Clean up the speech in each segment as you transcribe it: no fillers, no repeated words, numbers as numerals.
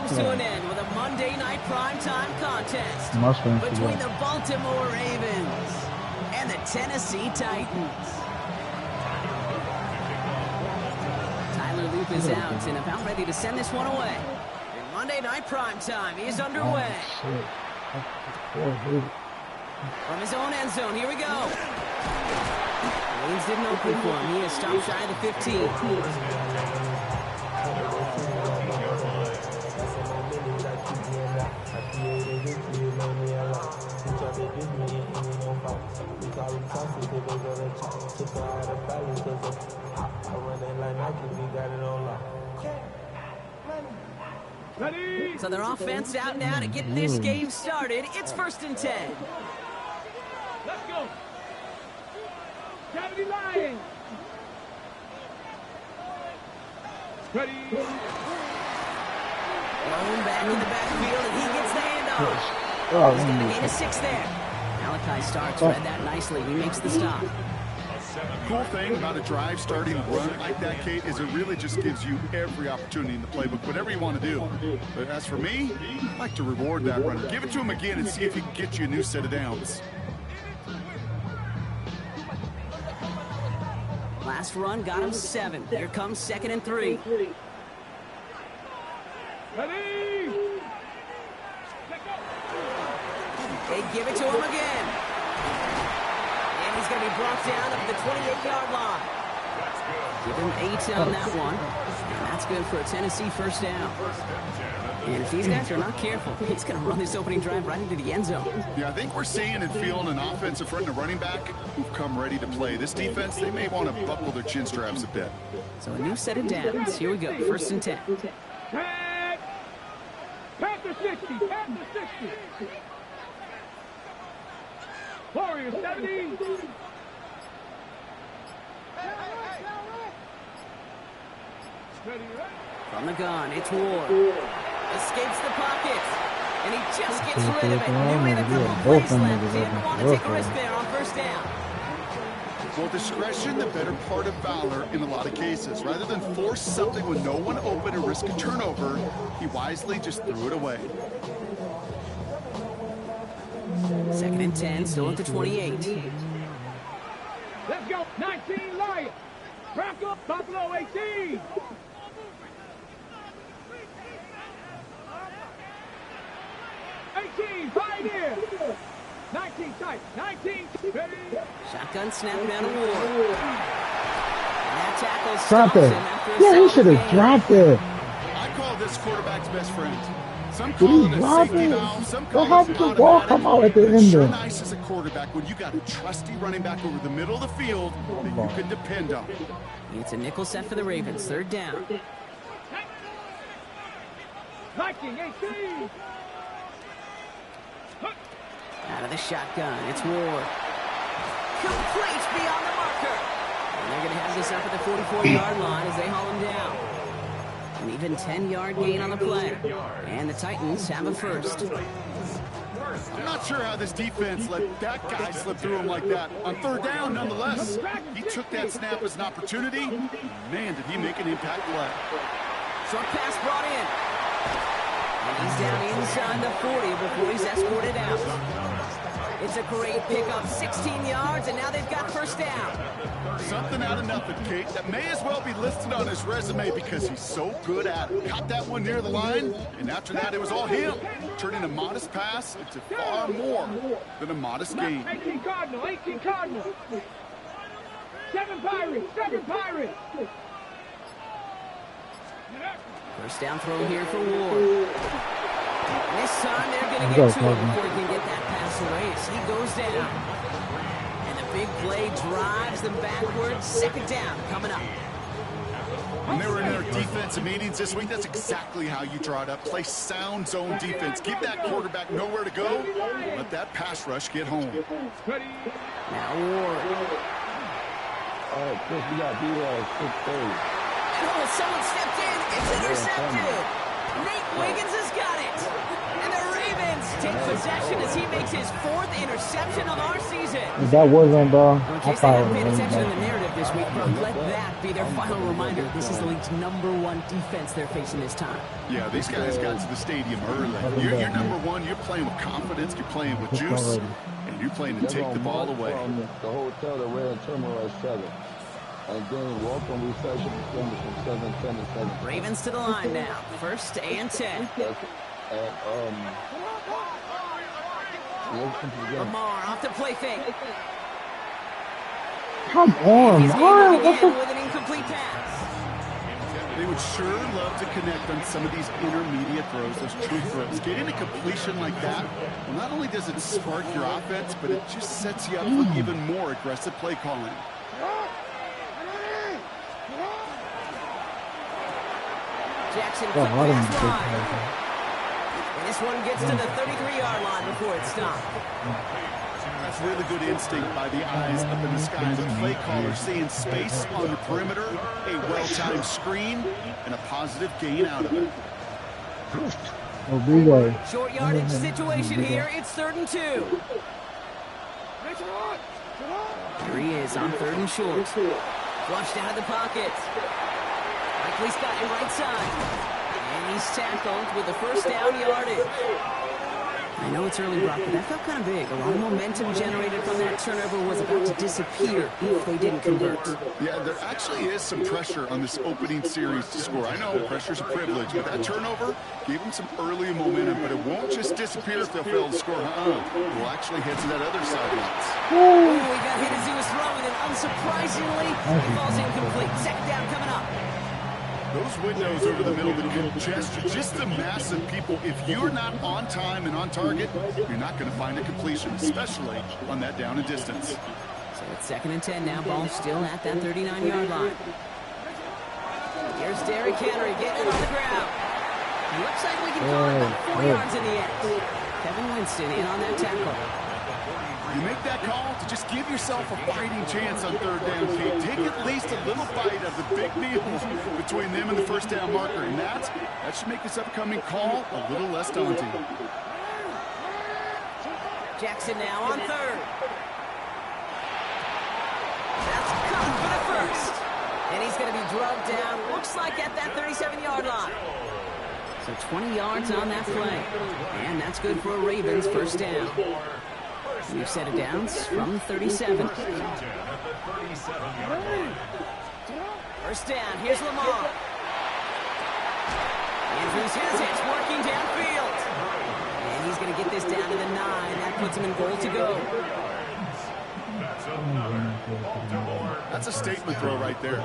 comes to an end with a Monday night primetime contest between the Baltimore Ravens and the Tennessee Titans. Tyler Loop is out and about ready to send this one away. And Monday night primetime is underway. From his own end zone, here we go. Williams didn't open for him. He is stopped shy of the 15. So their offense out now to get this game started. It's 1st and 10. Let's go. 70 Lions. Ready. Thrown back in the backfield, and he gets the handoff. He's going to gain a 6 there. Malachi Starks read that nicely. He makes the stop. Cool thing about a drive starting run like that, Kate, is it really just gives you every opportunity in the playbook, whatever you want to do. But as for me, I like to reward that runner. Give it to him again and see if he can get you a new set of downs. Last run got him 7. Here comes 2nd and 3. Ready. They give it to him again. And he's going to be brought down up at the 28-yard line. Give him 8 on that one. And that's good for a Tennessee first down. And if these guys are not careful, he's going to run this opening drive right into the end zone. Yeah, I think we're seeing and feeling an offensive front and a running back who've come ready to play. This defense, they may want to buckle their chin straps a bit. So a new set of downs. Here we go, 1st and 10. Pass the 60. Pass the 60. Warriors 70. From the gun, it's Ward. Escapes the pocket. And he just gets rid of it. Knew he had a couple plays left. Didn't want to take a risk there on 1st down. Well, discretion, the better part of valor in a lot of cases. Rather than force something with no one open and risk a turnover, he wisely just threw it away. 2nd and 10, still at the 28. Let's go. 19 Lions. Crack up. Buffalo 18. 18, Pioneer. 19 tight. 19. Ready. Shotgun snap down to Ward. And that tackle Drop stops it. him after a Yeah, he solid should have gain. dropped it. I call this quarterback's best friend. Some Did call he it a drop safety it? valve, some What call happened it to the ball automatic. come out at the But end it's sure there? nice as a quarterback when you got a trusty running back over the middle of the field that you can depend on. It's a nickel set for the Ravens, 3rd down. Viking 18. Out of the shotgun, it's Ward. Complete beyond the marker. And they're going to have this up at the 44-yard line as they haul him down. An even 10-yard gain on the play. And the Titans have a 1st. I'm not sure how this defense let that guy slip through him like that. On 3rd down, nonetheless, he took that snap as an opportunity. Man, did he make an impact play. Short pass brought in. And he's down inside the 40 before he's escorted out. It's a great pickup, 16 yards, and now they've got 1st down. Something out of nothing, Kate. That may as well be listed on his resume because he's so good at it. Caught that one near the line, and after that, it was all him. Turning a modest pass into far more than a modest gain. 18 Cardinal. 18 Cardinal. 7 Pirates. 7 Pirates. 1st down throw here for Ward. And this time they're going to get to him before he can get that pass away as he goes down. And the big play drives them backwards. 2nd down coming up. When they were in their defensive meetings this week, that's exactly how you draw it up. Play sound zone defense. Give that quarterback nowhere to go. Let that pass rush get home. Now Ward. All right, Chris, we got B-Roll 6-30. Oh, someone stepped in. It's intercepted. Nate Wiggins has got it. And the Ravens take possession as he makes his 4th interception of our season. That wasn't, bro. In I case they thought it haven't paid was attention to the bro. narrative this week, bro, let that be their final reminder. This is the league's #1 defense they're facing this time. Yeah, these guys got to the stadium early. You're number one. You're playing with confidence. You're playing with juice. And you're playing to take the ball away. The hotel, the Red Terminal at 7. And then welcome reception from 7, 10, and 7. Ravens to the line now. 1st and 10. Lamar off the play fake. Come on, He's man. able to begin with an incomplete pass. They would sure love to connect on some of these intermediate throws, those true throws. Getting a completion like that, well, not only does it spark your offense, but it just sets you up for even more aggressive play calling. Jackson quick pass wide. And this one gets to the 33-yard line before it's stopped. That's really good instinct by the eyes up in the sky. The play caller seeing space on the perimeter, a well-timed screen, and a positive gain out of it. Short yardage situation here. It's 3rd and 2. Here he is on 3rd and short. Flushed out of the pocket. Likely Scott in right side. And he's tackled with the 1st down yardage. I know it's early, Brock, but that felt kind of big. A lot of momentum generated from that turnover was about to disappear if they didn't convert. Yeah, there actually is some pressure on this opening series to score. I know pressure's a privilege, but that turnover gave them some early momentum, but it won't just disappear if they'll fail to score. We'll actually head to that other sidelines. Oh, he got hit as he was throwing, and unsurprisingly, he falls incomplete. 2nd down coming up. Those windows over the middle that congestion, just the mass of people. If you're not on time and on target, you're not going to find a completion, especially on that down and distance. So it's 2nd and 10 now. Ball still at that 39-yard line. Here's Derrick Henry getting it on the ground. It looks like we can call it about 4 yards in the end. Kevin Winston in on that tackle. You make that call to just give yourself a fighting chance on 3rd down, Kate. Take at least a little bite of the big deal between them and the 1st down marker. And that should make this upcoming call a little less daunting. Jackson now on 3rd. That's caught for the 1st. And he's going to be drugged down, looks like at that 37-yard line. So 20 yards on that play. And that's good for a Ravens 1st down. New set of downs from 37. 1st down. Here's Lamar. Andrews here's it, working downfield. And he's going to get this down to the 9. That puts him in goal to go. That's a statement throw right there.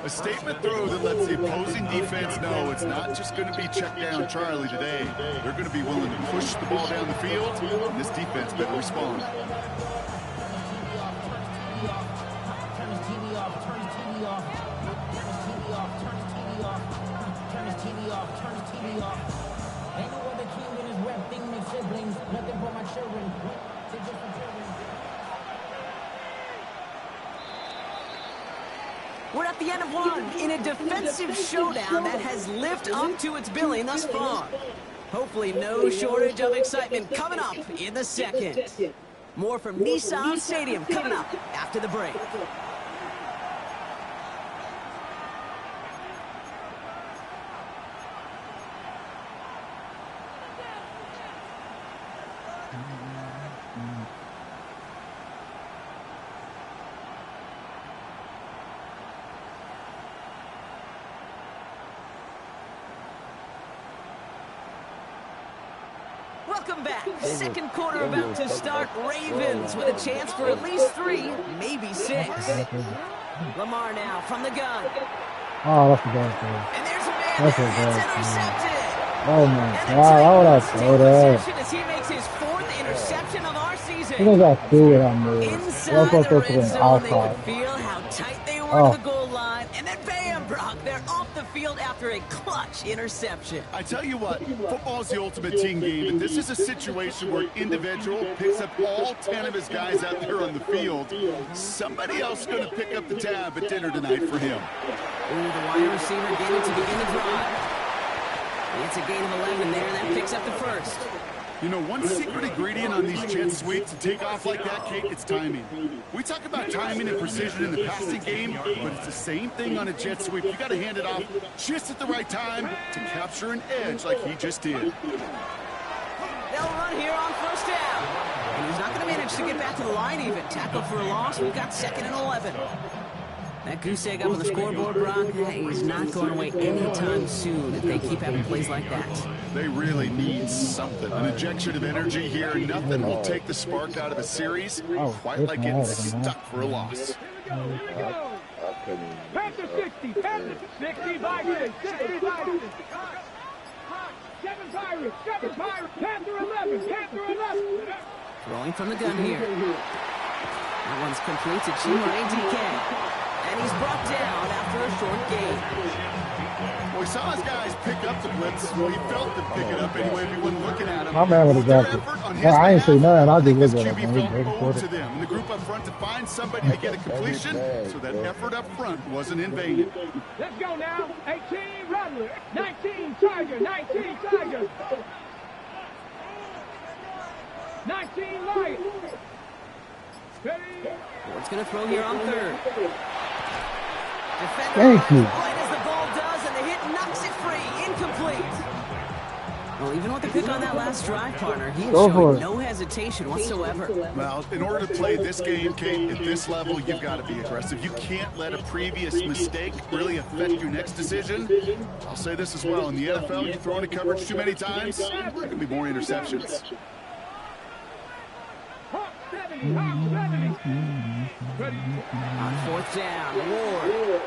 A statement throw that lets the opposing defense know it's not just going to be check down Charlie today. They're going to be willing to push the ball down the field, and this defense better respond. We're at the end of one in a defensive showdown that has lived up to its billing thus far. Hopefully no shortage of excitement coming up in the 2nd. More from Nissan Stadium coming up after the break. Welcome back. 2nd quarter about to start. Ravens with a chance for at least 3, maybe 6. Lamar now from the gun. Oh, that's the bad thing. And there's a man That's a that's bad intercepted. Oh my And the God, how would I Titans throw take that? possession as he makes his 4th interception of our I season. think I threw it on me. Inside That's the what goes to red the zone, they could outside. feel how tight they were Oh. to the goal line. And then bam, Brock, they're off the field after a clutch interception. I tell you what, football is the ultimate team game, and this is a situation where an individual picks up all 10 of his guys out there on the field. Somebody else is going to pick up the tab at dinner tonight for him. Ooh, the wide receiver getting to begin the drive. It's a gain of 11 there, and that picks up the 1st. You know, one secret ingredient on these jet sweeps to take off like that, Kate, it's timing. We talk about timing and precision in the passing game, but it's the same thing on a jet sweep. You got to hand it off just at the right time to capture an edge like he just did. They'll run here on first down. And he's not going to manage to get back to the line even. Tackle for a loss. We've got 2nd and 11. That goose egg up on the scoreboard, Brock, he's not going away anytime soon if they keep having plays like that. They really need something. An injection of energy here. Nothing will take the spark out of a series quite like getting stuck for a loss. Panther 60, Panther 60 Vikings, 60 Vikings. 7 Pirates, Panther 11, Panther 11. Throwing from the gun here. That one's complete to Chima ADK. And he's brought down after a short gain. Well, we saw his guys pick up the blitz. Well, he felt them pick it up anyway if he wasn't looking at him. My man would have dropped it. Yeah, I ain't say nothing. I just looked at QB it. felt owed to them. And the group up front to find somebody to get a completion, so that effort up front wasn't in vain. Let's go now. 18 Rattler, 19 Tiger, 19 Tiger. 19 Lion. Ford's going to throw here on 3rd. Defender Thank you. right as the ball does, and the hit knocks it free. Incomplete. Well, even with the pick on that last drive, partner, he is showing no hesitation whatsoever. Well, in order to play this game, Kate, at this level, you've got to be aggressive. You can't let a previous mistake really affect your next decision. I'll say this as well. In the NFL, you throw into coverage too many times, there can be more interceptions. On 4th down, Ward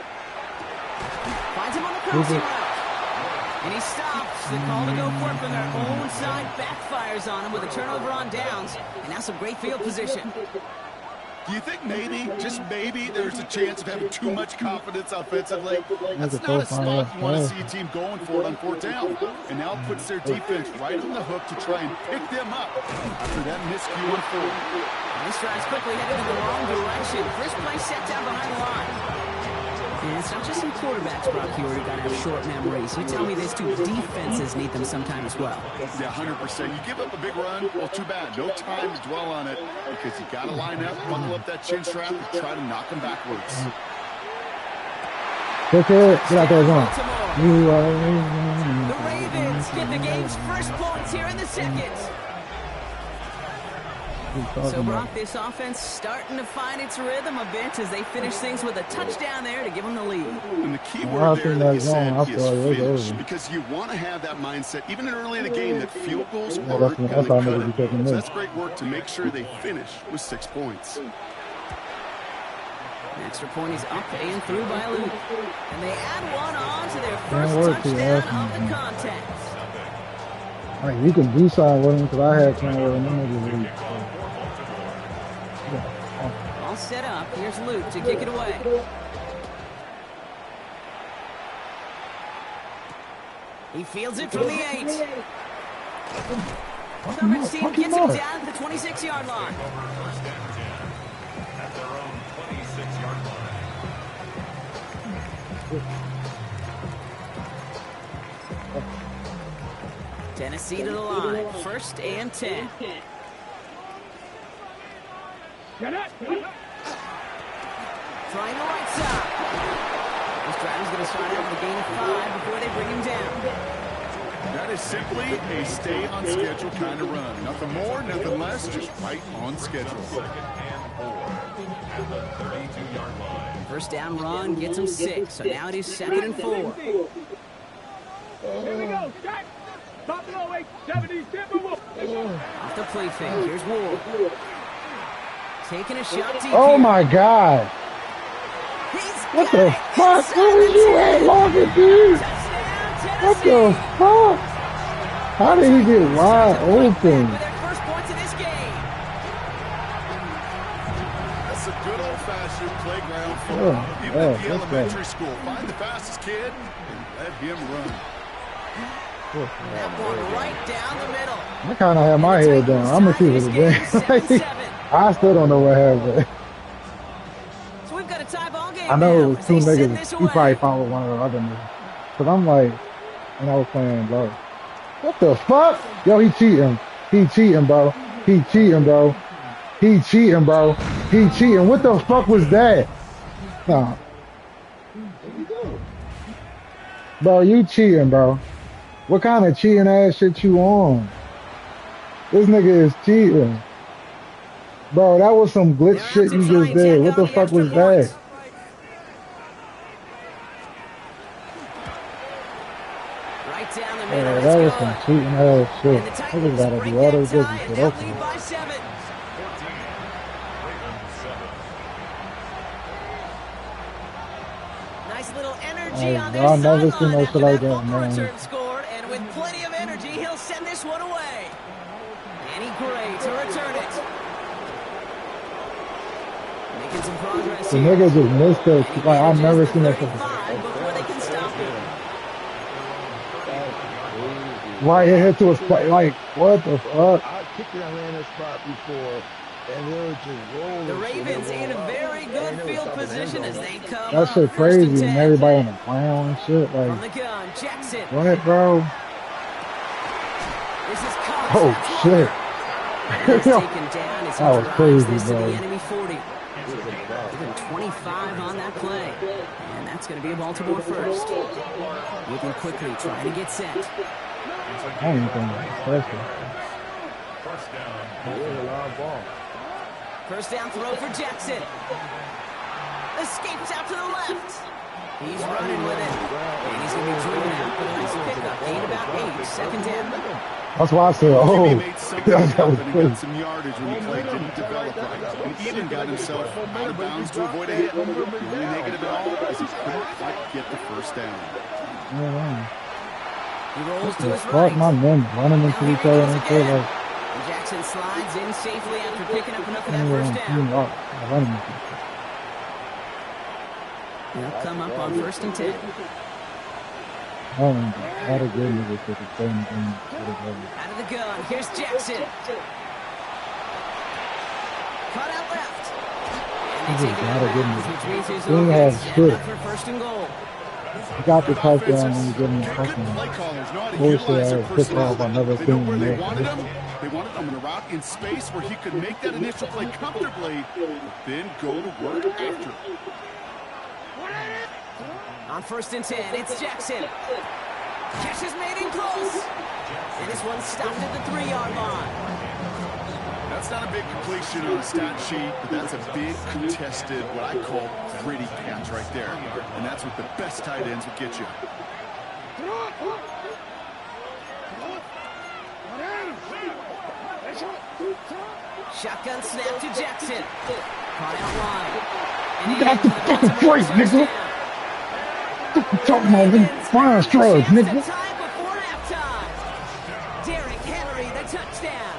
finds him on the crossing route. And he stops. The call to go for it from their own side backfires on him with a turnover on downs. And now some great field position. Do you think maybe, just maybe, there's a chance of having too much confidence offensively? That's not a spot you want to see a team going for it on 4th down. And now it puts their defense right on the hook to try and pick them up after that miscue on 4th. And this drive's quickly headed in the wrong direction. First play set down behind the line. And it's not just some quarterbacks, Brock, here who got to have short memories. You tell me these two defenses need them sometime as well. Yeah, 100%. You give up a big run, well, too bad. No time to dwell on it because you got to line up, buckle up that chin strap, and try to knock them backwards. Get out there, John. The Ravens get the game's first points here in the 2nd. So, Brock, this offense starting to find its rhythm a bit as they finish things with a touchdown there to give them the lead. And the key word there that you said is finish, because you want to have that mindset, even early in the game, that field goals are going to cut it. So that's great work to make sure they finish with 6 points. An extra point is up and through by Luke. And they add one on to their first touchdown of the contest. Right, you can do something with him because I had time with him. All set up. Here's Luke to kick it away. He fields it from the 8. Coverage team gets him down at the 26-yard line. Tennessee to the line. 1st and 10. Trying the right side. This drive is going to start out with a gain of 5 before they bring him down. That is simply a stay on schedule kind of run. Nothing more, nothing less, just right on schedule. 1st down run gets him 6. So now it is 2nd and 4. Here we go, Scott. Buffalo 870 Timberwolves. Off the play fake. Here's Ward. Taking a shot deep. Oh my God. What the fuck? Where was you at, Logan, dude? What the fuck? How did he get wide open? That's a good old-fashioned playground football. Even at the elementary school, find the fastest kid and let him run. That one right down the middle. I kind of had my head down. I'm going to keep it again. I still don't know what happened. So we've got a tie ball game. I know it was 2 niggas. He probably followed one of the other niggas. Because I'm like, and I was playing low. What the fuck? Yo, he cheating. He cheating, bro. He cheating, bro. He cheating, bro. He cheating. What the fuck was that? Nah. Bro, you cheating, bro. What kind of cheating ass shit you on? This nigga is cheating. Bro, that was some glitch shit you just did. What the fuck was that? Yeah, that was some cheating ass shit. I just gotta do all those business shit. Okay. Nice little energy on their I've never seen no sideline shit like after that, that bumper man. return scored, and with plenty of energy, he'll send this one away. Danny Gray to return it. Making some progress The here. nigga just missed it. Like, I've never seen that shit. Before they can stop him. Right here to a spot. Like, what the fuck? I kicked it, I ran that spot before, and they were just rolling. The Ravens in a very good field position as they come That up shit first crazy. and 10. And everybody on the ground and shit. From Like, the gun, Jackson. what, bro? This is Cox. Oh, shit. He's taken down as he That was drives crazy, this to bro. the enemy 40. Even 25 on that play. And that's going to be a Baltimore first. Moving quickly, trying to get set. I don't even think that's special. First down throw for Jackson. Escapes out to the left. He's running with it. And he's going to be driven out with a nice pickup. Gain about 8. Second down. That's why I said, oh, Jimmy made something that was happen and crazy. got some yardage when the play didn't develop right. And even got himself out of bounds to avoid a hit. The only negative at all is he couldn't quite get the first down. Yeah, He rolls to the his fuck, right. my men running into each other and shit. Like, And Jackson slides in safely after picking up enough of that anywhere first I'm down. running into each other. They'll come up on first and 10. I don't know. A lot of good niggas with the same thing. Out of the gun. Here's Jackson. Cut out left. And He they just take it gotta out give of him bounds, which means his He offense has set shit. up for first and goal. He got the touchdown when you give him the Good fucking play callers know how to bullshit utilize their ass pick off. I personnel. never They know seen where him they yet. wanted him. They wanted him in a route in space where he could make that initial play comfortably, then go to work after. On first and 10, it's Jackson. Catch is made in close. And this one stopped at the 3-yard line. That's not a big completion on a stat sheet, but that's a big contested, what I call gritty catch right there. And that's what the best tight ends will get you. Shotgun snap to Jackson. Caught out wide. You got the fucking break, nigga. Fucking talking about them flying strugs, nigga. Time before halftime. Derrick Henry, the touchdown.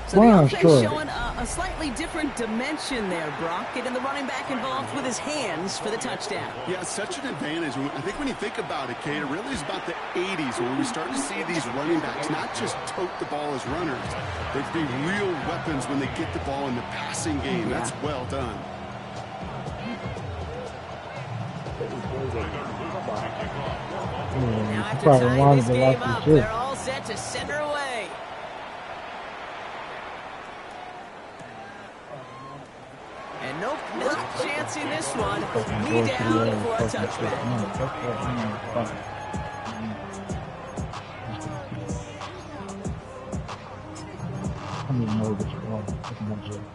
So the Flying offense strugs. showing a slightly different dimension there, Brock. Getting the running back involved with his hands for the touchdown. Yeah, such an advantage. I think when you think about it, Kate, it really is about the 80s where we start to see these running backs not just tote the ball as runners, but be real weapons when they get the ball in the passing game. That's well done. Now after Probably tying wanted this to game watch up, the shit. they're all set to send her away. And nope, not chancing this one. Knee down for a touchback.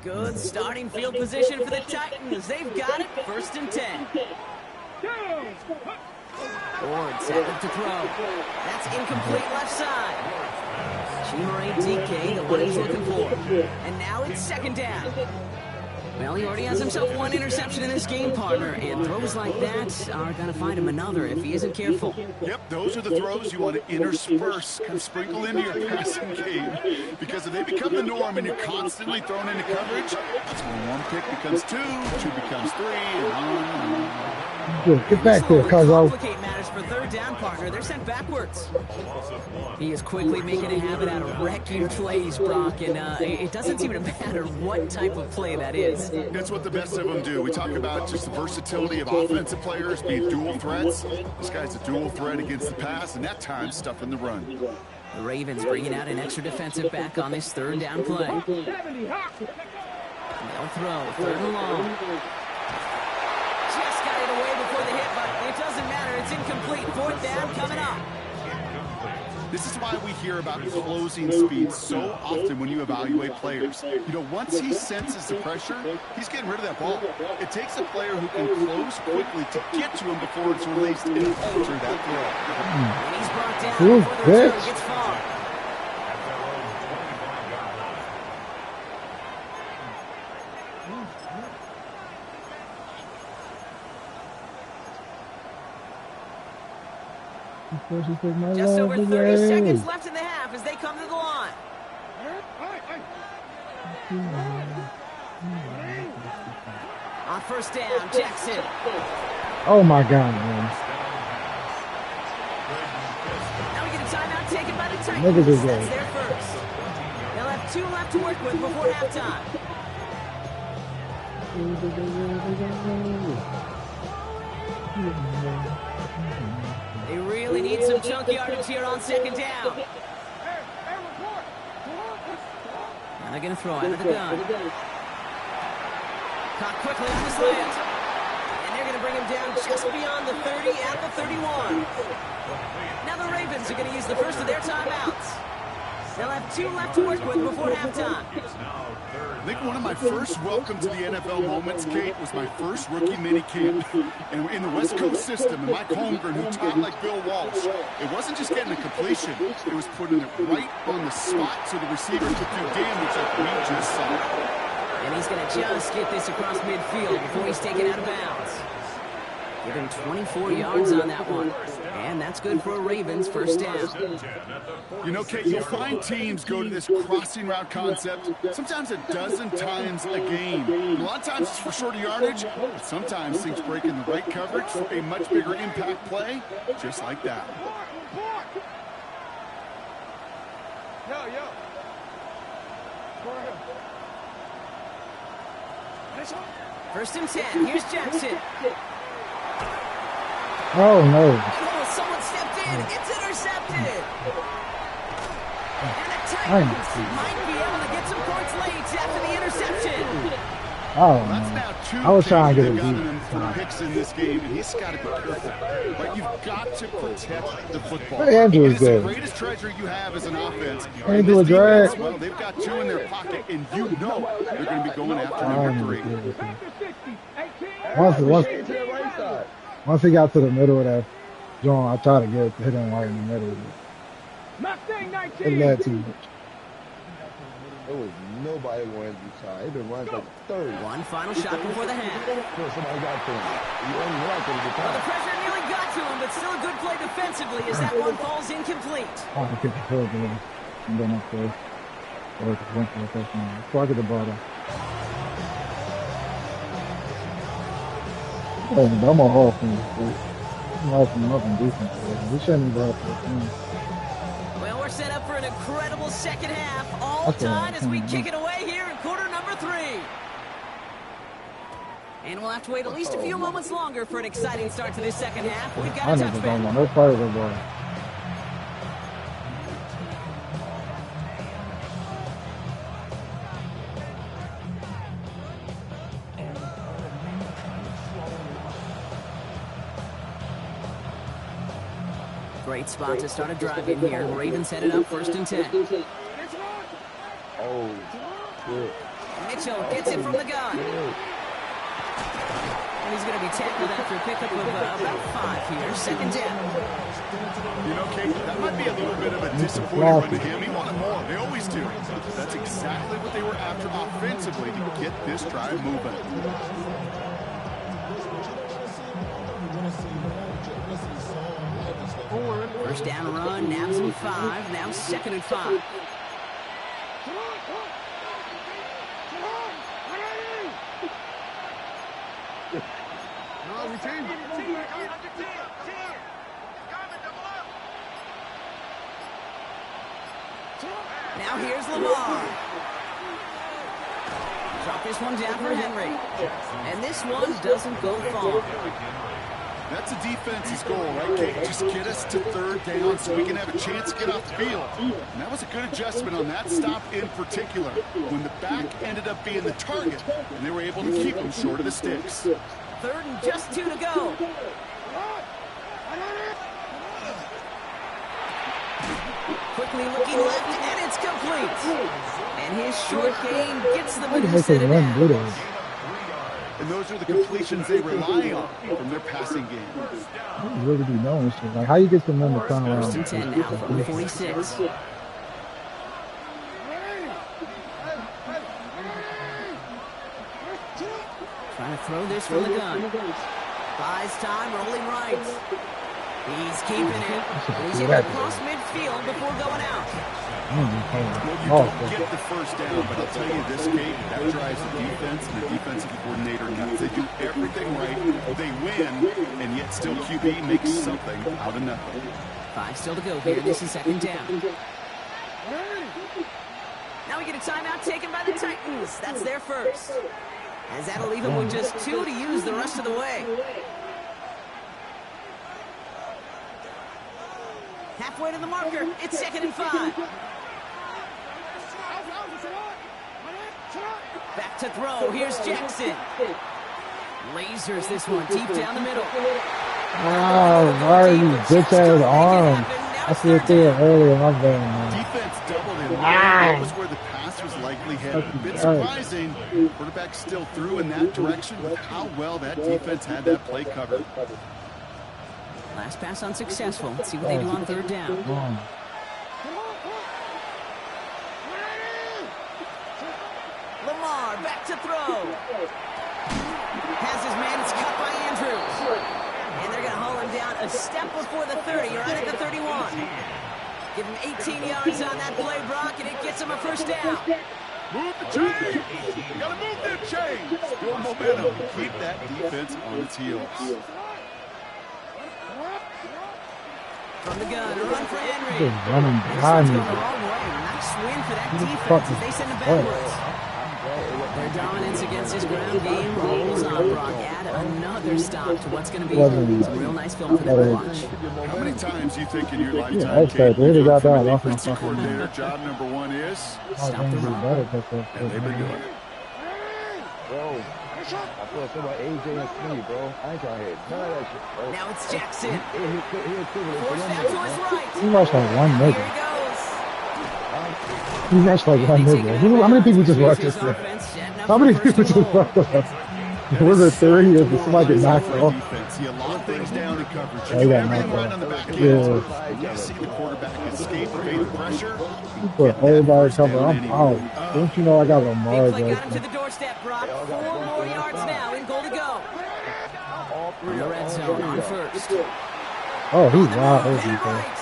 Good starting field position for the Titans. They've got it. First and 10. Ford set up to throw. That's incomplete left side. Chimere DK, the one he's looking for. And now it's second down. Well, he already has himself one interception in this game, partner, and throws like that are going to find him another if he isn't careful. Yep, those are the throws you want to intersperse, kind of sprinkle into your passing game. Because if they become the norm and you're constantly thrown into coverage, that's when one pick becomes two becomes three, and on and on. Get back there, cuzzo. Complicate matters for third down, partner. They're sent backwards. He is quickly making a habit out of wrecking plays, Brock, and it doesn't seem to matter what type of play that is. That's what the best of them do. We talk about just the versatility of offensive players being dual threats. This guy's a dual threat against the pass, and that time stuffing the run. The Ravens bringing out an extra defensive back on this third down play. 70, hot. They'll throw, third and long. Just got it away before the hit, but it doesn't matter. It's incomplete. Fourth down coming up. This is why we hear about closing speed so often when you evaluate players. You know, once he senses the pressure, he's getting rid of that ball. It takes a player who can close quickly to get to him before it's released and alter that throw. And he's brought down before the return gets far. Just over 30 seconds left in the half as they come to the line. On first down, Jackson. Oh my God, man. Now we get a timeout taken by the Look at Titans. this That's guy. their first. They'll have 2 left to work with before halftime. They really need some chunk yardage here on second down. And they're going to throw out of the gun. Caught quickly on the slant. And they're going to bring him down just beyond the 30 at the 31. Now the Ravens are going to use the first of their timeouts. They'll have 2 left to work with before halftime. I think one of my first welcome to the NFL moments, Kate, was my first rookie minicamp. And in the West Coast system, and Mike Holmgren, who taught like Bill Walsh, it wasn't just getting a completion, it was putting it right on the spot so the receiver could do damage like we just saw. And he's going to just get this across midfield before he's taken out of bounds. Give him 24 yards on that one. And that's good for a Ravens first down. You know, Kate, you'll find teams go to this crossing route concept sometimes a dozen times a game. A lot of times it's for shorter yardage, but sometimes things break in the right coverage for a much bigger impact play, just like that. First and 10. Here's Jackson. Oh no. Oh, someone stepped in. It's intercepted. And the Titans might be able to get some points late after the interception. Oh That's no. now 2 I was trying to get they've a gotten beat. him for picks in this game, and he's got to be careful. But you've got to protect the football. Hey, Andrew It is is the there. greatest treasure you have as an offense. Hey, And do this a drag. defense, well, they've got 2 in their pocket, and you know they're going to be going after number 3. Once he got to the middle of that joint, I tried to get it to hit him right in the middle. Mustang It 19. led too much. There was nobody going to try. He been running for 30. One final shot before the half. Somebody got to him. He only ran for the Well, the time. pressure nearly got to him, but still a good play defensively as that one falls incomplete. Oh, I get the field goal. And then up there. Or it went for the first one. So I get the ball down. Oh, I'm on offense. I'm offense, nothing decent. We shouldn't be brought up for the team. Well, we're set up for an incredible second half. All Okay. tied as we kick it away here in quarter number 3. And we'll have to wait at least a few moments longer for an exciting start to this second half. We've got I a never touchback. don't want no part of the ball. Great spot to start a drive in here. Ravens headed up first and 10. Oh, shit. Mitchell gets it from the gun. And he's going to be tackled after a pickup of about 5 here. Second down. You know, Kate, that might be a little bit of a disappointing run to him. He wanted more. They always do. That's exactly what they were after offensively to get this drive moving. First down run, nabs him 5, now second and 5. Now here's Lamar. Drop this one down for Henry. And this one doesn't go far. That's a defense's goal, right, Kate? Just get us to third down so we can have a chance to get off the field. And that was a good adjustment on that stop in particular, when the back ended up being the target, and they were able to keep them short of the sticks. 3rd and just 2 to go. Quickly looking left, and it's complete. And his short gain gets the Minnesota down. And those are the completions they rely on from their passing game. I really be knowing shit. Like, how you get some men to turn around? 1st and 10 now from the 46. Trying to throw this from the gun. Buys time, rolling right. He's keeping it. He's able to cross midfield before going out. Well, you don't get the first down, but I'll tell you this, Kate, that drives the defense and the defensive coordinator nuts. They do everything right, they win, and yet still QB makes something out of nothing. 5 still to go here. This is 2nd down. Now we get a timeout taken by the Titans. That's their first. As that'll leave them with just 2 to use the rest of the way. Halfway to the marker. It's 2nd and 5. Back to throw. Here's Jackson. Lasers this one deep down the middle. Wow, why you bitch ass arm? I see it there earlier. My bad, man. Defense doubled him. That was where the pass was likely headed. A bit surprising. Quarterback still threw in that direction with how well that defense had that play covered. Last pass unsuccessful. Let's see what they do on 3rd down. Lamar back to throw. Has his man. It's cut by Andrews. And they're going to haul him down a step before the 30, right at the 31. Give him 18 yards on that play, Brock, and it gets him a first down. Move the chains. You got to move them chains. Build momentum. Keep that defense on its heels. From the gun, a run for Henry. Just running This behind one's me. going the wrong way. Nice win for that Who the defense fuck as is they send him that? backwards. Their dominance against this ground game rolls on, Brock. Add another stop to what's going to be some real nice film for them to watch. How many times do you think in your Yeah, lifetime, that's Kate, right. They you got go that from an off my offensive fucking coordinator, job number 1 is, Stop the run. and they've been doing it. Bro, I feel so about AJ and Smith, bro. I ain't trying to hit none of that shit, bro. Now it's Jackson. Forced Forced out to his right. He rushed like one Here nigga. he goes. He rushed like one nigga. How many people just rushed this thing? How many people just rushed us? Was it 30 or did somebody get knocked off? Defense. You lock things down in coverage. Yeah, he You do got everything knocked right off. on the back end. Yeah. You see the quarterback escape, evade the pressure. He put everybody cover. I'm out. Don't you know I got Lamar Big play got him to Jackson? the doorstep, Brock. 4 more yards now in goal to go. In the red zone on first. Oh, he's wide Hit open, it bro. right.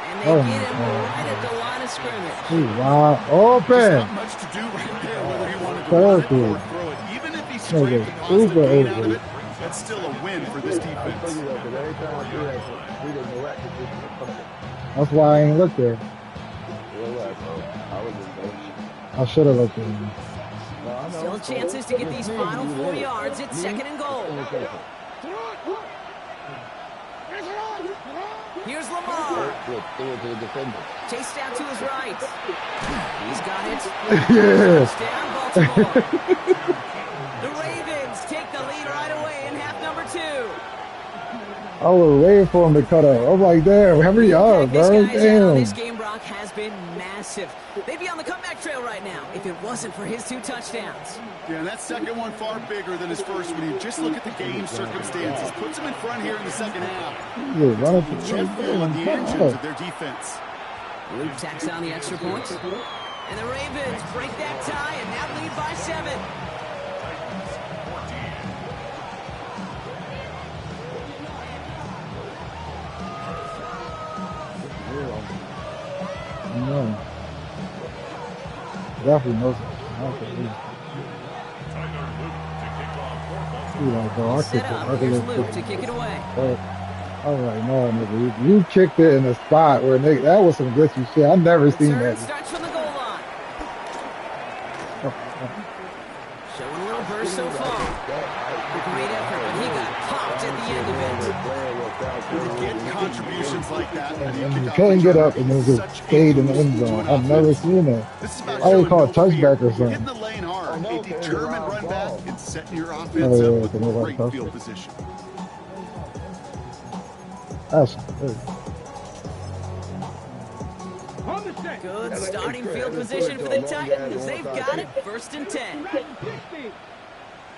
And they Oh, get him my God. right at the line of scrimmage. He's wide There's open. not much to do right there, whether he wanted to run it or throw it. Even if he scraped Nigga, the positive super gain out of over. it, that's still a win for this defense. Every time I do that, we didn't know that. That's why I ain't looked there. Relax, bro. I was just going. I should have looked there. Still chances to get these final 4 yards. It's 2nd and goal. Here's Lamar. Chased out to his right. He's got it. Yeah. Touchdown, Baltimore. The Ravens take the lead right away in half number 2. I was waiting for him to cut up. I'm like, damn, hurry up, This bro. guy's out on this Damn. game, Brock, has been massive. They'd be on the comeback trail right now if it wasn't for his 2 touchdowns. Yeah, that second one far bigger than his first one. You just look at the game circumstances. Puts him in front here in the second half. Yeah, run up the Jet fuel on the engines of their defense. Luke tacks on the extra point. And the Ravens break that tie and now lead by 7. No. Definitely knows it. Okay. You know, bro, I Set kicked it. up. I Here's think Luke to kick it away. all right, no, nigga. You kicked it in a spot where, nigga, that was some glitchy shit. I've never seen Return that. starts from the goal line. Showing a little burst so far. Great effort, but he got popped at the end of it. and you can't get up and then just stayed in the end zone. I've never seen that. This is about Why they showing call no it touchback fear, or something? hitting the lane hard, a determined run back, and setting your offense Oh, yeah, up they with know great about field touchback. position. That's good. On the set. Good starting field position for the Titans. They've got it. 1st and 10. 60.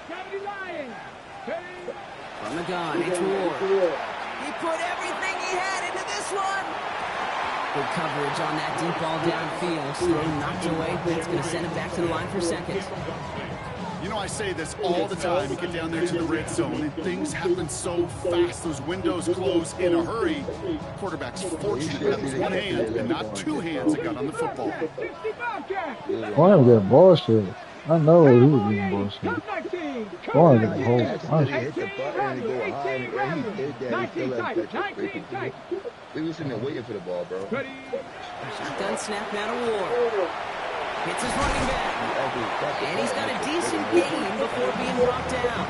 70 Lions. From the gun, it's Ward. He put everything he had into this one. Good coverage on that deep ball downfield. Throw knocked away. It's going to send it back to the line for second. You know, I say this all the time. You get down there to the red zone, and things happen so fast. Those windows close in a hurry. Quarterback's fortunate that was one hand and not two hands that got on the football. 60 Bobcats. Warren get bullshit. I know he was getting bullshit. Top 19. Warren get the whole bunch. Hit the button and go high, and he did that. He 19 still Titans. had 19 Titans. He was sitting there waiting for the ball, bro. Ready. Shotgun snap now to Ward. Hits his running back. And he's got a decent gain before being brought down.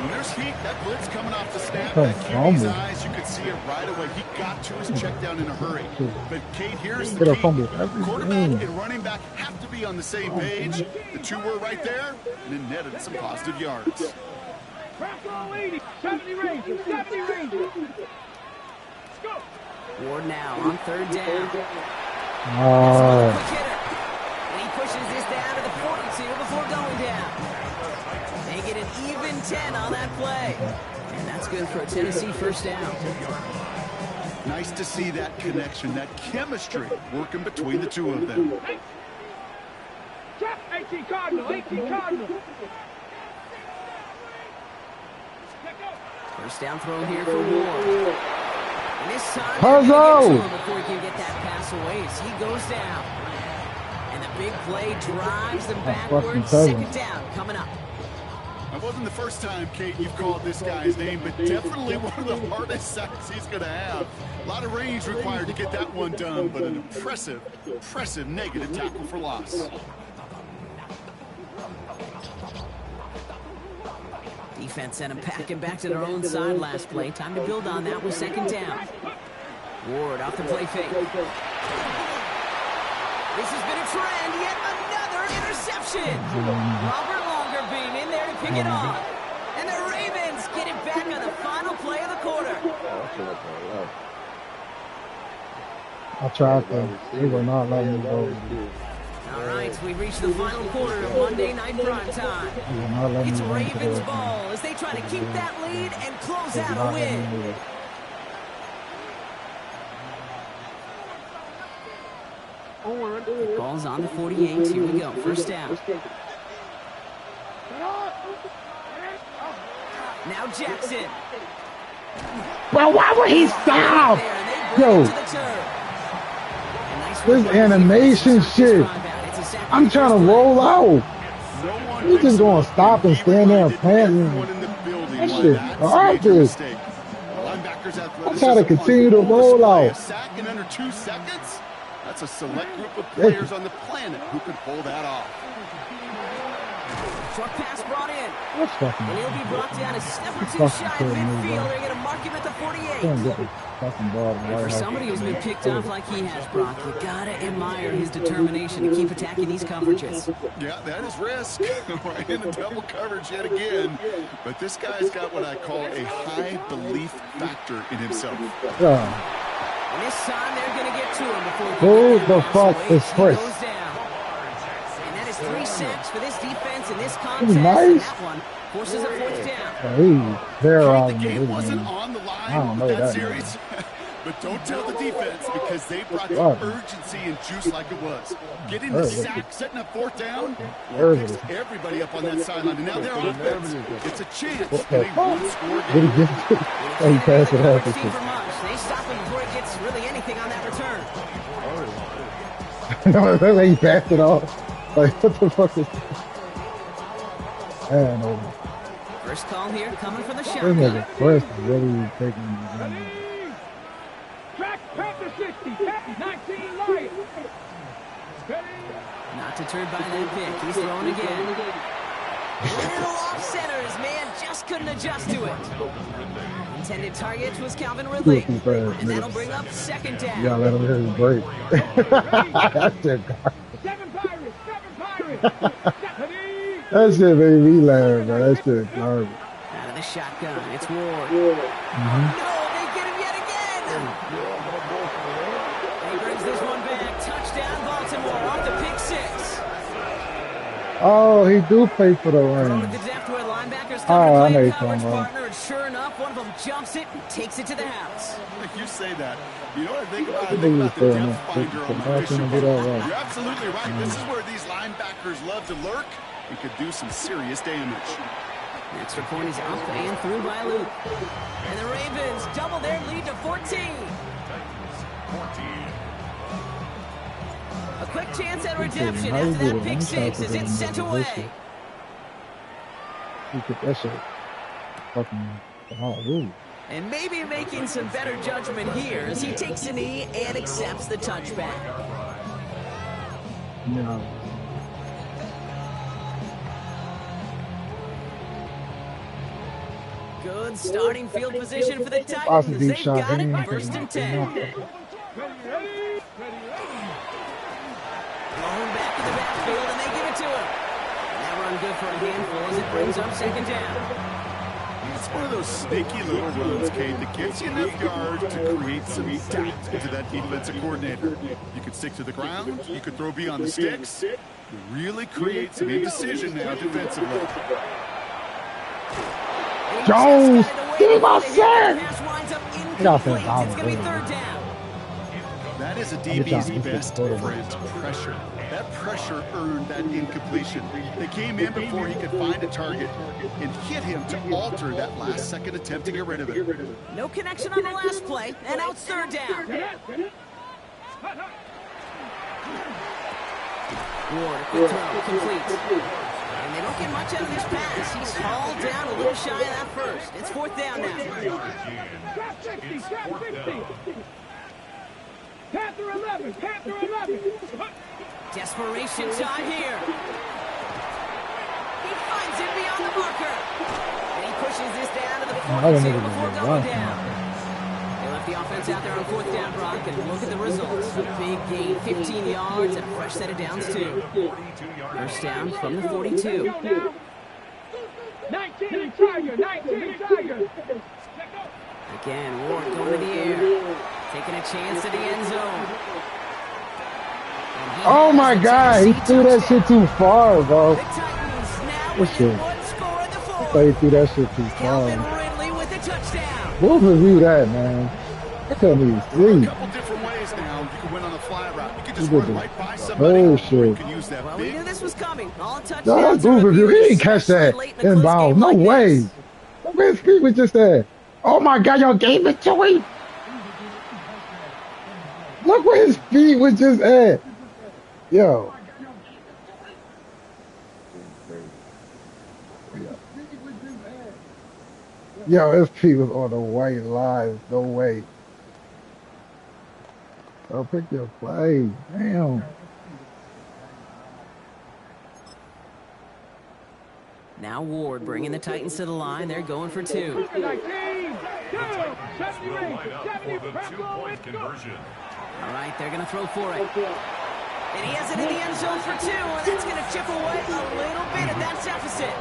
When there's heat, that blitz coming off the snap, Oh, that QB's fumble. eyes, you could see it right away. He got to his check down in a hurry. But Kate, here's Get the a key. fumble every Quarterback game. and running back have to be on the same page. The two were right there, and it netted some positive yards. Crackle 80. 70 Rangers. 70 Rangers. Go. Ward now on 3rd down. Oh, Quick hitter. And he pushes this down to the 42 before going down. They get an even 10 on that play. And that's good for a Tennessee 1st down. Nice to see that connection, that chemistry working between the two of them. Check. 18 Cardinal. 18 Cardinal. Let go. 1st down throw here for Ward. And this time, Puzzle! they're gonna get to him before he can get that pass away as he goes down. And the big play drives them backwards. Puzzle. 2nd down coming up. It wasn't the first time, Kate, you've called this guy's name, but definitely one of the hardest sacks he's going to have. A lot of range required to get that one done, but an impressive negative tackle for loss. Defense sent him packing back to their own side last play. Time to build on that with 2nd down. Ward off the play fake. This has been a trend. Yet another interception. Robert Longer being in there to pick it off. And the Ravens get it back on the final play of the quarter. I tried to. They will not let me go. All right, so we reached the final quarter of Monday Night Prime Time. They will not let me It's go. Ravens ball as they try to keep that lead and close They will out not a let win. me go. Ball's on the 48. Here we go. 1st down. Now Jackson. Well, why would he stop? There, and they bring Yo. it to the turf. A nice This run. animation It's a shit. sack I'm trying to roll out. No one You just picks gonna up stop and stand there and plan. everyone in the building That why shit that's a garbage. major mistake. Linebackers I'm trying to continue to on roll display. out. A sack in under 2 seconds? That's a select group of players on the planet who could pull that off. Short pass brought in. That's fucking. And he'll be brought down a step or two Fucking shy of kidding me, midfield. bro. They're going to mark him at the Can't 48. get the fucking ball. For somebody who's been picked off like he has, Brock, you gotta admire his determination to keep attacking these coverages. Yeah, that is risk. Right into double coverage yet again. But this guy's got what I call a high belief factor in himself. Yeah. And this time they're going to get to him before he Who can get the that fuck pass away is as he Chris? goes down. And that is 3 sacks for this defense in this contest. He's And nice. that one forces a 4th down. He's there The on game the wasn't game. on the I don't line know with that that, series. But don't tell the defense because they brought the Right. urgency and juice like it was. Getting the Right. sack, setting up 4th down, Right. picks everybody up on that sideline. And now their offense, it's a chance What at the a fuck? one-score Did he game. get it? Oh, he passed it off. Team for much. They stop him before he gets really anything on that return. No, he passed it off. Like, what the fuck is I don't know. First call here coming from the This shotgun. nigga Chris is really taking Track Panther 60. 19 Lions. Ready. Not deterred by that pick. He's throwing again. Little off center. His man just couldn't adjust to it. Intended target was Calvin Too Ridley. fast, And that'll nigga. bring up second down. Yeah, let him hit his break. That shit, Seven Pirates! Seven Pirates! that shit made me laugh, bro. That shit garbage. Out of the shotgun, it's Ward. Mm-hmm. No, they get him yet again. He brings this one back. Touchdown, Baltimore, off the pick six. Oh, he do play for the Thrown Rams. to the depth where linebackers Oh, I cover know play you're coverage talking about. partner, and sure enough, one of them jumps it and takes it to the house. You say that. You know what I think about? I Think think about the he's depth throwing finder it. on the It's mission. get all right. You're absolutely right. This is where these linebackers love to lurk and could do some serious damage. The extra point is up and through by Luke. And the Ravens double their lead to 14. A quick chance at redemption How you after do that it? pick I'm six sorry as for it's doing sent that. away. You took that shit. Fucking hallelujah. And maybe making some better judgment here as he takes a knee and accepts the touchback. Yeah. Good starting field position for the That's a Titans. deep They've shot. got They it ain't first and 10. Thrown back to the backfield, and they give it to him. And that run good for a handful as it brings up second down. It's one of those snaky little runs, Kate, that gets you enough yards to create some doubt into that defensive coordinator. You could stick to the ground. You could throw beyond the sticks. You really create some indecision now defensively. Jones, give us that. Pass winds up Get off incomplete. that It's going to be ball. third down. That is a Get down. DB's best friend, pressure. That pressure earned that incompletion. They came in before he could find a target and hit him to alter that last second attempt to get rid of it. No connection on the last play, and now it's third down. Ward, quick throw, complete. And they don't get much out of this pass. He's hauled down a little shy of that first. It's fourth down now. Trap 60! Trap 60! Panther 11! Panther 11! Desperation time here. He finds him beyond the marker. And he pushes this down to the 42 before going down. They left the offense out there on fourth down, Brock, and look at the results. A big gain, 15 yards, and a fresh set of downs, too. First down from the 42. 19 Tiger! 19 Tiger! Again, Ward going to the air. Taking a chance at the end zone. Oh my God, he threw that shit too far, bro. The Titans now What's within it? one score at the I fourth. thought he threw that shit too Calvin far. Ridley with the touchdown. We'll review that, man. I couldn't even There are a see. couple different ways now. You can win on a fly route. You can just He did run the right by somebody. whole Or you shit. can use that Well, we big knew this was coming. All touchdowns. No, that's Google review. He didn't catch that inbound. No way. Where his feet was just at. Oh my God, y'all gave it to him. Look where his feet was just at. Yo. Yo, his feet was on the white line. No way. Oh, pick your play. Damn. Now Ward bringing the Titans to the line. They're going for two. 19! 2! 78! 70! Conversion. All right, they're going to throw for it. And he has it in the end zone for two, and that's going to chip away a little bit of that deficit.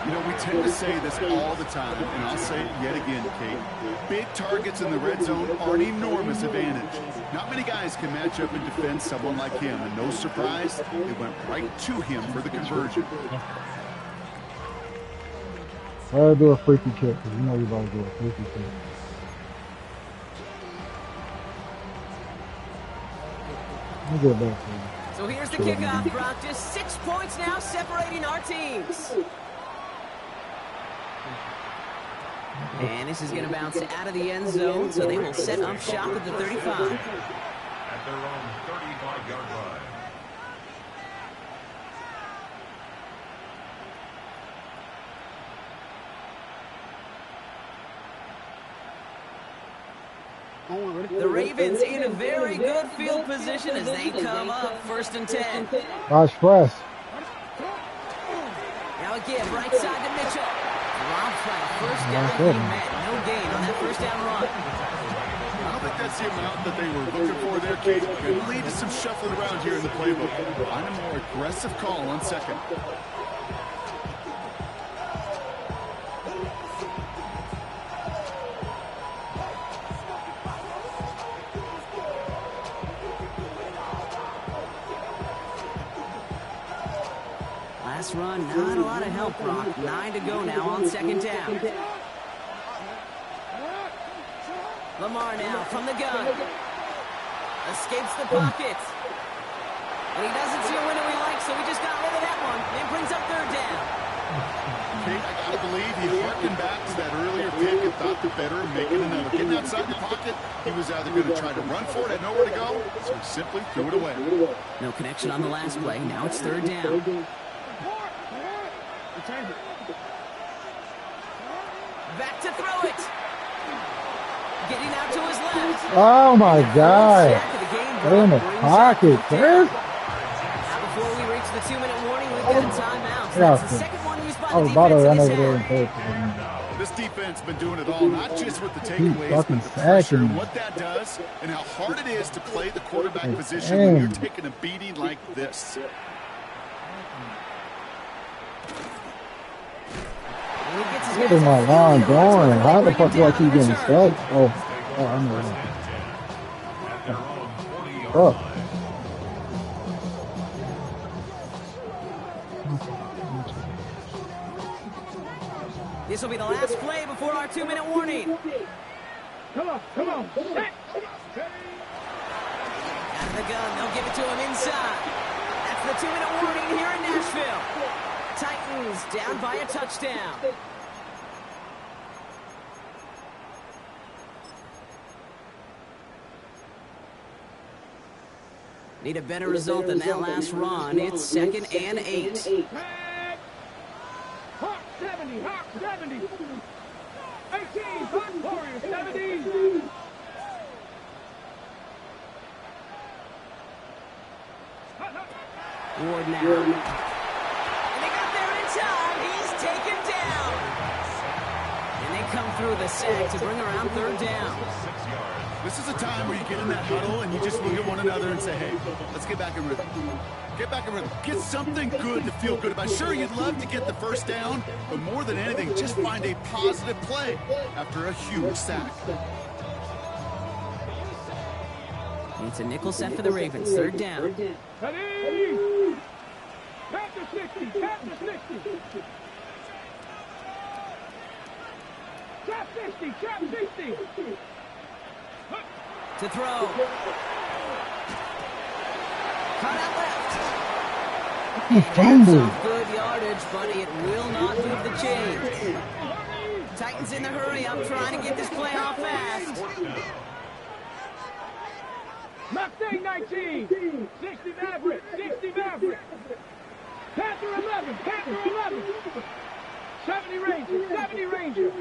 You know, we tend to say this all the time, and I'll say it yet again, Kate. Big targets in the red zone are an enormous advantage. Not many guys can match up and defend someone like him, and no surprise, they went right to him for the conversion. I'll do a freaky kick, because you know you're about to do a freaky kick. Let me get back to you. So here's the kickoff, Brock. Just 6 points now separating our teams. And this is going to bounce out of the end zone, so they will set up shop at the 35. At their own 35-yard line. The Ravens in a very good field position as they come up first and 10. Watch press. Now again, right side to Mitchell. Rob That's right. First down being met. No gain on that first down run. I don't think that's the amount that they were looking for there, Kate. Going to lead to some shuffling around here in the playbook. Find a more aggressive call on second. Last run, not a lot of help, Brock. 9 to go now on second down. Lamar now from the gun. Escapes the pocket. And he doesn't see a window he likes, so he just got rid of that one and brings up third down. Kate, I gotta believe he harkened back to that earlier pick and thought the better of making another. Getting outside the pocket, he was either going to try to run for it, had nowhere to go, so he simply threw it away. No connection on the last play. Now it's third down. Back to throw it. Getting out to his left. Oh my God. They're in the pocket, sir. Now before we reach the 2-minute warning, we've got a timeout. So Yeah, that's the second one used by I the was about to defense run in over this there and half. take it. This defense been doing it all, not just with the takeaways, fucking but the pressure sacking. and what that does and how hard it is to play the quarterback position when you're taking a beating like this. What is my line going? How the fuck do I keep getting stuck? Oh, I know. Oh. This will be the last play before our 2-minute warning. Come on. Out of the gun, they'll give it to him inside. That's the 2-minute warning here in Nashville. Titans down by a touchdown. Need a better result than that last run. It's 2nd and 8. Hawk 70, Hawk 70. 18, Hawk Warrior 70. Ward now. And they got there in time. He's taken down. And they come through the sack to bring around third down. This is a time where you get in that huddle and you just look at one another and say, hey, let's get back in rhythm. Get back in rhythm. Get something good to feel good about. Sure, you'd love to get the first down, but more than anything, just find a positive play after a huge sack. It's a nickel set for the Ravens. Third down. Ready? Tap to 60, tap to 60. Tap 60, tap 60. To throw. Cut out left. Fumble. Some good yardage, buddy. It will not move the chains. Titans in the hurry up, trying to get this play off fast. Mustang 19. 60 Maverick, 60 Maverick. Panther 11, Panther 11. 70 Ranger, 70 Ranger.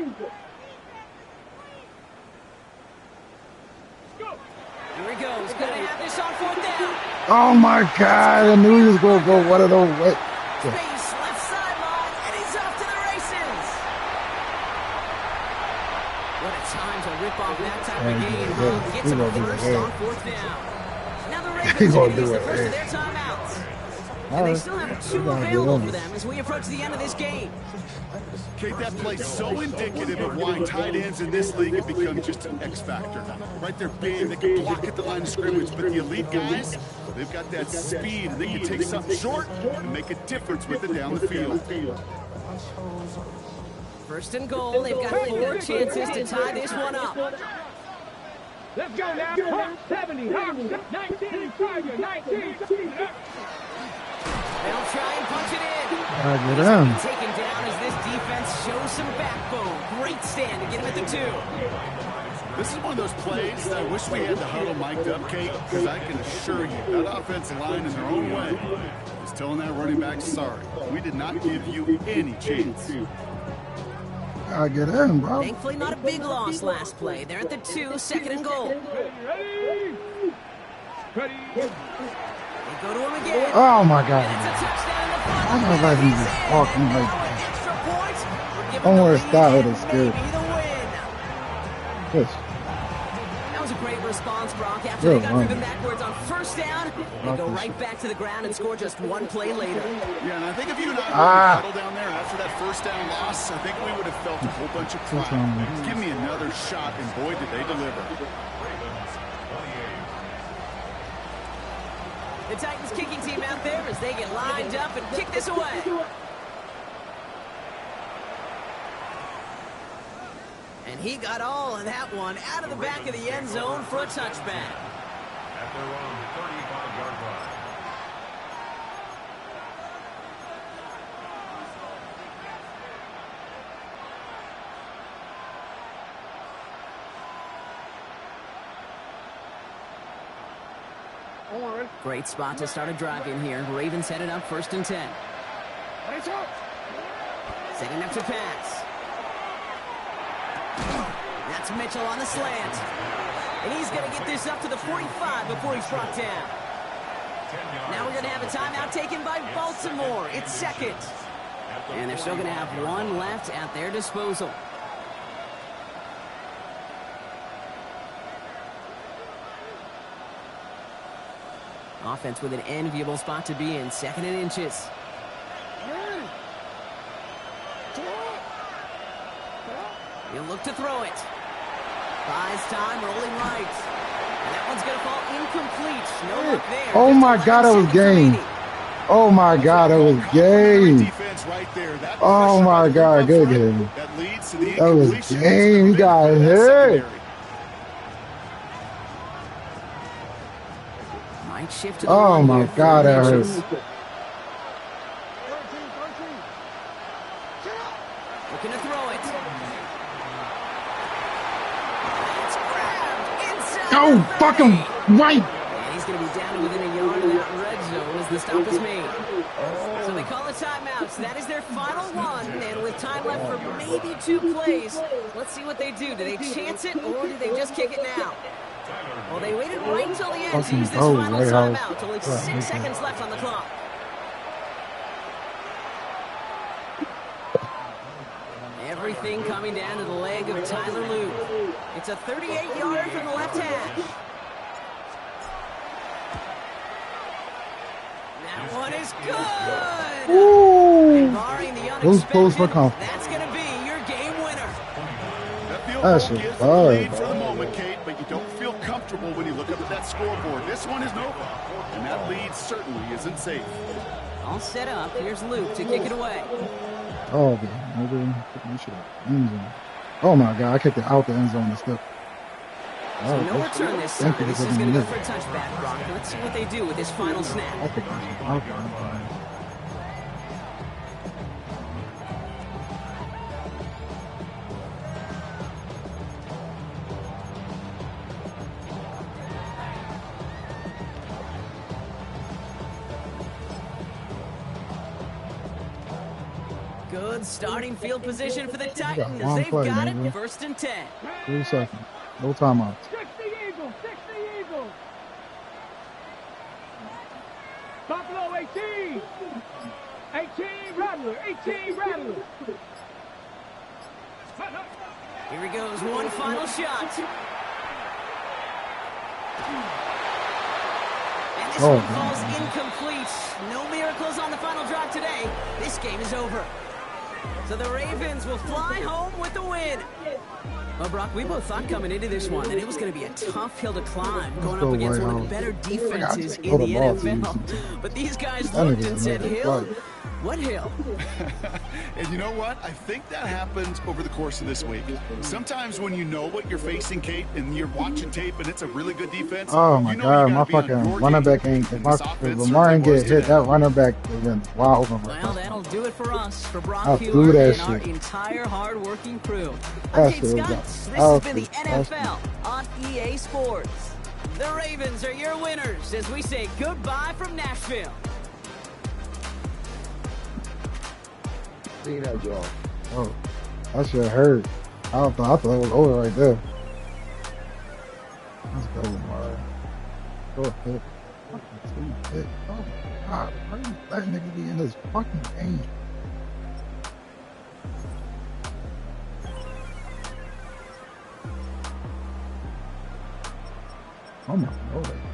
Here he goes. Gonna have this on fourth down. Oh my God. I knew he was going to go one of those. Space left sideline, and he's off to the races. What a time to rip off that type of game, huh? Gets him first on fourth down. Now the Ravens are going to use the first of their timeouts. And they still have 2 available for them as we approach the end of this game. Kate, that play's so indicative of why tight ends in this league have become just an X factor. Right, they're big, they can block at the line of scrimmage, but the elite guys, they've got that speed, and they can take something short and make a difference with it down the field. First and goal, they've got 4 chances to tie this one up. Let's go now. Hawk 70, Hawk 19, Tiger 19. They'll try and punch it in. Get He's him. been taken down as this defense shows some backbone. Great stand to get him at the 2. This is one of those plays that I wish we had the huddle mic'd up, Kate, because I can assure you that offensive line in their own way is telling that running back, sorry, we did not give you any chance. I get in, bro. Thankfully, not a big loss last play. They're at the 2, 2nd and goal. Ready? They go to him again. Oh my God. And it's a touchdown in the front. I don't know if I can just walk him like that. Extra points. We're giving Somewhere the lead style and is scary. maybe the win. Yes. That was a great response, Brock. After Good they got run. driven backwards on first down, they go right back to the ground and score just one play later. Yeah, and I think if you and I were huddled down there after that first down loss, I think we would have felt a whole bunch of pride. Give me another shot, and boy, did they deliver. The Titans kicking team out there as they get lined up and kick this away. And he got all of that one out of the back of the end zone for a touchback. At their own 35-yard line. Great spot to start a drive in here. Ravens headed up 1st and 10. Setting up to pass. That's Mitchell on the slant. And he's going to get this up to the 45 before he's brought down. Now we're going to have a timeout taken by Baltimore. It's 2nd. And they're still going to have one left at their disposal. Offense with an enviable spot to be in, 2nd and inches. He'll look to throw it. Buys time, rolling right. And that one's going to fall incomplete. No look there. Oh my God, that was game. Oh my God, that was game. Oh my God, good game. That was game. He got hit. Oh my God, that hurts. Looking to throw it. It's grabbed inside. Oh, fuck him right. And he's going to be down within a yard of that red zone as the stop is made. So they call a timeout. So that is their final one. And with time left for maybe 2 plays, let's see what they do. Do they chance it or do they just kick it now? Well, they waited right until the end to use this final timeout. Only 6 seconds left on the clock. Everything coming down to the leg of Tyler Luke. It's a 38-yarder from the left hash. That one is good. Ooh. And barring the Who's close for unexpected, confidence? that's going to be your game winner. That field That's goal a gives ball, the lead for the bro. moment, Kate, but you don't feel comfortable when you look up at that scoreboard. This one is Nova, and that lead certainly isn't safe. All set up. Here's Luke to kick it away. Oh, man. End zone. Oh my God, I kicked it out the end zone and stuff. So no return this time. This is going to go for a touchback, Brock. Let's see what they do with this final snap. I kicked it out the end zone. Good starting field position for the Titans. one They've play, got nigga. it 1st and 10. 3 seconds. No timeout. 60 Eagles. Buffalo 18. 18 Rattler. Here he goes. One final shot. And this one falls incomplete. No miracles on the final drive today. This game is over. So the Ravens will fly home with the win. Well, Brock, we both thought coming into this one that it was going to be a tough hill to climb, going up against one of the better defenses in the NFL. But these guys looked and said, Hill? What hill? And you know what? I think that happens over the course of this week. Sometimes when you know what you're facing, Kate, and you're watching tape and it's a really good defense. Oh my God, my fucking running back ain't. If Lamar ain't get hit, that running back has been wild open. Well, that'll do it for us, for Brock I'll Huard do that and our shit. entire hard-working crew. That I'm Kate shit was Scott. up. This I'll has been the do- I'll do. NFL on EA Sports. The Ravens are your winners as we say goodbye from Nashville. See that, y'all. Oh, that shit hurt. I thought it was over right there. Let's go, Lamar. Go ahead. Fucking 2 hit. Oh my God, why you let nigga be in this fucking game? Oh my lord.